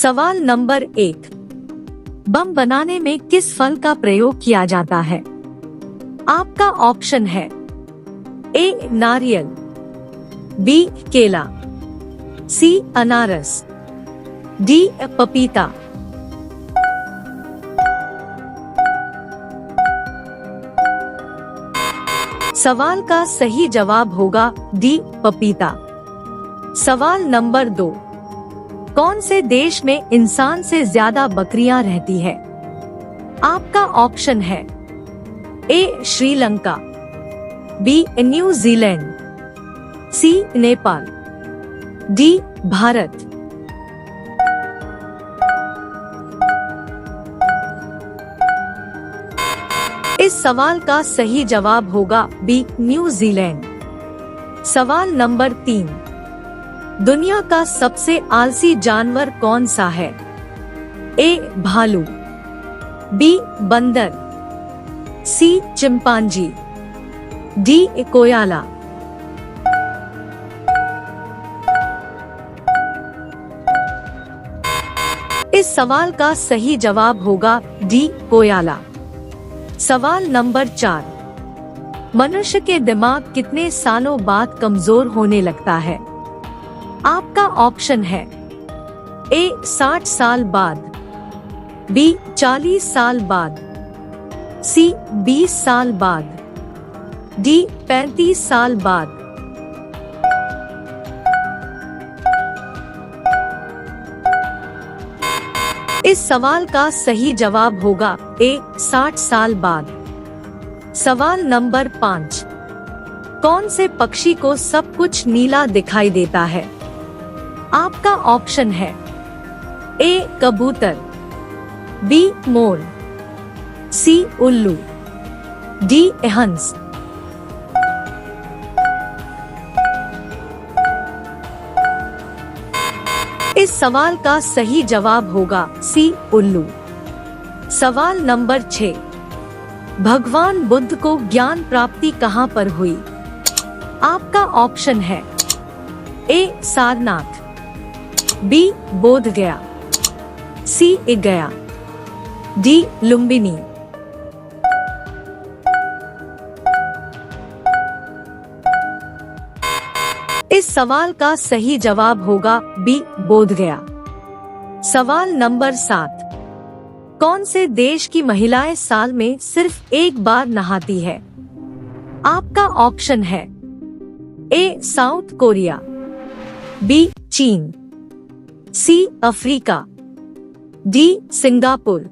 सवाल नंबर 1, बम बनाने में किस फल का प्रयोग किया जाता है? आपका ऑप्शन है ए नारियल, बी केला, सी अनारस, डी पपीता। सवाल का सही जवाब होगा डी पपीता। सवाल नंबर 2, कौन से देश में इंसान से ज्यादा बकरियां रहती है? आपका ऑप्शन है ए श्रीलंका, बी न्यूजीलैंड, सी नेपाल, डी भारत। इस सवाल का सही जवाब होगा बी न्यूजीलैंड। सवाल नंबर 3, दुनिया का सबसे आलसी जानवर कौन सा है? ए भालू, बी बंदर, सी चिंपांजी, डी कोयाला। इस सवाल का सही जवाब होगा डी कोयाला। सवाल नंबर 4, मनुष्य के दिमाग कितने सालों बाद कमजोर होने लगता है? आपका ऑप्शन है ए 60 साल बाद, बी 40 साल बाद, सी 20 साल बाद, डी 35 साल बाद। इस सवाल का सही जवाब होगा ए 60 साल बाद। सवाल नंबर 5, कौन से पक्षी को सब कुछ नीला दिखाई देता है? आपका ऑप्शन है ए कबूतर, बी मोर, सी उल्लू, डी हंस। इस सवाल का सही जवाब होगा सी उल्लू। सवाल नंबर 6, भगवान बुद्ध को ज्ञान प्राप्ति कहां पर हुई? आपका ऑप्शन है ए सारनाथ, बी बोध गया, सी गया, डी लुम्बिनी। इस सवाल का सही जवाब होगा बी बोध गया। सवाल नंबर 7, कौन से देश की महिलाएं साल में सिर्फ एक बार नहाती है? आपका ऑप्शन है ए साउथ कोरिया, बी चीन, सी अफ्रीका, डी सिंगापुर।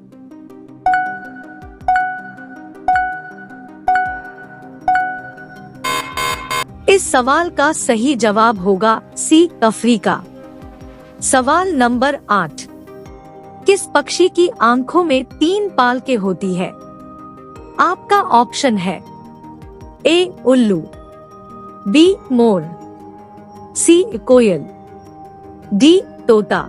इस सवाल का सही जवाब होगा सी अफ्रीका। सवाल नंबर 8, किस पक्षी की आंखों में 3 पालकें होती है? आपका ऑप्शन है ए उल्लू, be more, C coil, D तोता।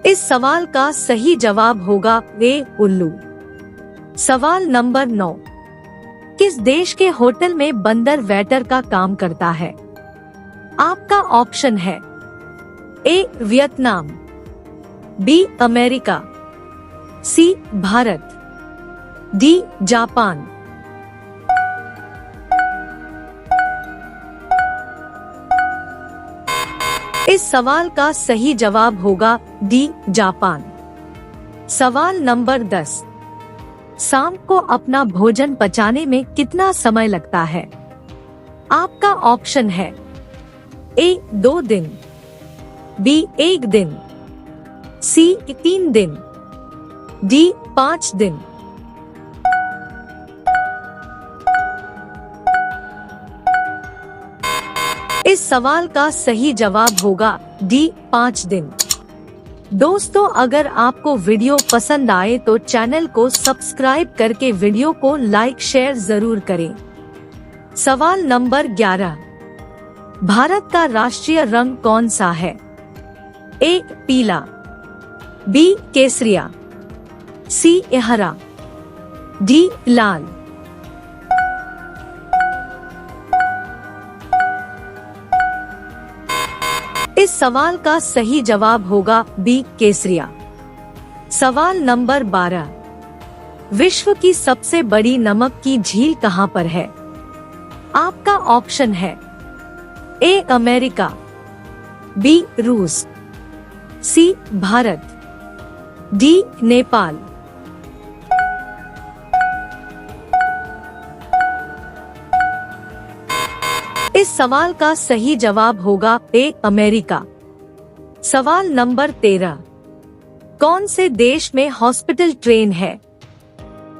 इस सवाल का सही जवाब होगा ए उल्लू। सवाल नंबर 9, किस देश के होटल में बंदर वेटर का काम करता है? आपका ऑप्शन है ए वियतनाम, बी अमेरिका, सी भारत, डी जापान। इस सवाल का सही जवाब होगा डी जापान। सवाल नंबर 10, सांप को अपना भोजन पचाने में कितना समय लगता है? आपका ऑप्शन है ए 2 दिन, बी 1 दिन, सी 3 दिन, डी 5 दिन। इस सवाल का सही जवाब होगा डी 5 दिन। दोस्तों, अगर आपको वीडियो पसंद आए तो चैनल को सब्सक्राइब करके वीडियो को लाइक शेयर जरूर करें। सवाल नंबर 11, भारत का राष्ट्रीय रंग कौन सा है? ए पीला, बी केसरिया, सी हरा, डी लाल। इस सवाल का सही जवाब होगा बी केसरिया। सवाल नंबर 12, विश्व की सबसे बड़ी नमक की झील कहां पर है? आपका ऑप्शन है ए अमेरिका, बी रूस, सी भारत, डी नेपाल। इस सवाल का सही जवाब होगा ए अमेरिका। सवाल नंबर 13, कौन से देश में हॉस्पिटल ट्रेन है?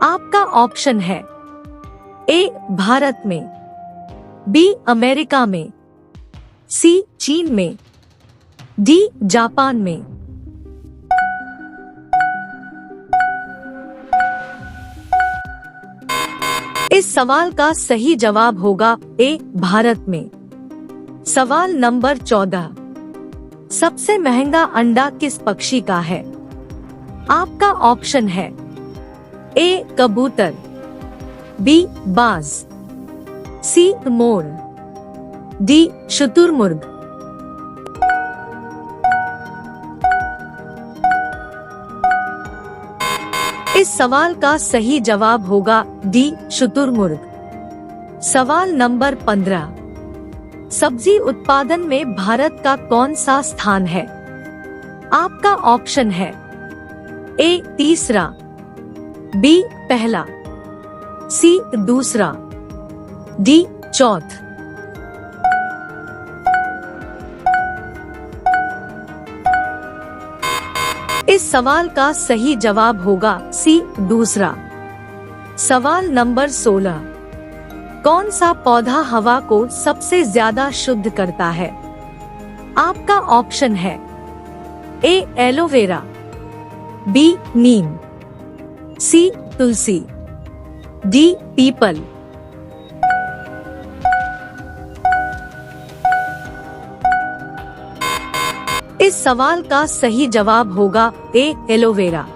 आपका ऑप्शन है ए भारत में, बी अमेरिका में, सी चीन में, डी जापान में। इस सवाल का सही जवाब होगा ए भारत में। सवाल नंबर 14, सबसे महंगा अंडा किस पक्षी का है? आपका ऑप्शन है ए कबूतर, बी बाज, सी मोर, डी शुतुरमुर्ग। इस सवाल का सही जवाब होगा डी शुतुरमुर्ग। सवाल नंबर 15, सब्जी उत्पादन में भारत का कौन सा स्थान है? आपका ऑप्शन है ए तीसरा, बी पहला, सी दूसरा, डी चौथ। इस सवाल का सही जवाब होगा सी दूसरा। सवाल नंबर 16, कौन सा पौधा हवा को सबसे ज्यादा शुद्ध करता है? आपका ऑप्शन है ए एलोवेरा, बी नीम, सी तुलसी, डी पीपल। इस सवाल का सही जवाब होगा ए एलोवेरा।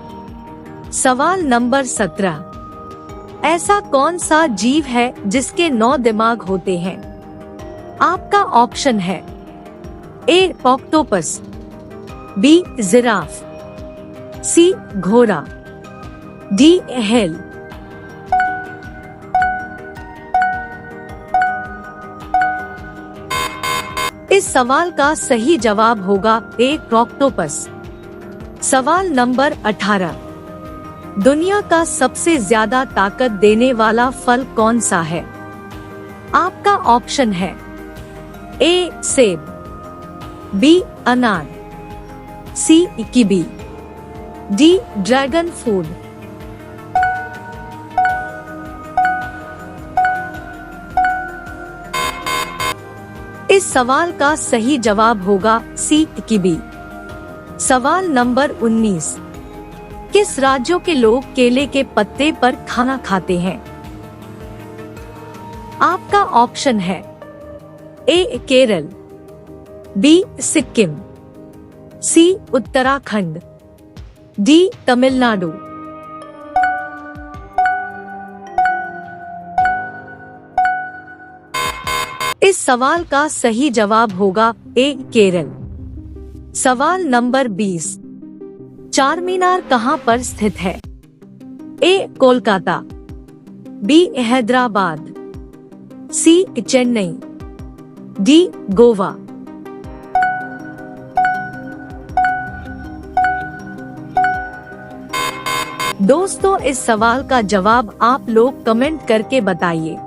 सवाल नंबर 17, ऐसा कौन सा जीव है जिसके 9 दिमाग होते हैं? आपका ऑप्शन है ए ऑक्टोपस, बी जिराफ, सी घोड़ा, डी हेल। इस सवाल का सही जवाब होगा ए ऑक्टोपस। सवाल नंबर 18, दुनिया का सबसे ज्यादा ताकत देने वाला फल कौन सा है? आपका ऑप्शन है ए सेब, बी अनार, सी कीवी, डी ड्रैगन फ्रूट। इस सवाल का सही जवाब होगा सी कीवी। सवाल नंबर 19, किस राज्यों के लोग केले के पत्ते पर खाना खाते हैं? आपका ऑप्शन है ए केरल, बी सिक्किम, सी उत्तराखंड, डी तमिलनाडु। इस सवाल का सही जवाब होगा ए केरल। सवाल नंबर 20, चार मीनार कहां पर स्थित है? ए कोलकाता, बी हैदराबाद, सी चेन्नई, डी गोवा। दोस्तों, इस सवाल का जवाब आप लोग कमेंट करके बताइए।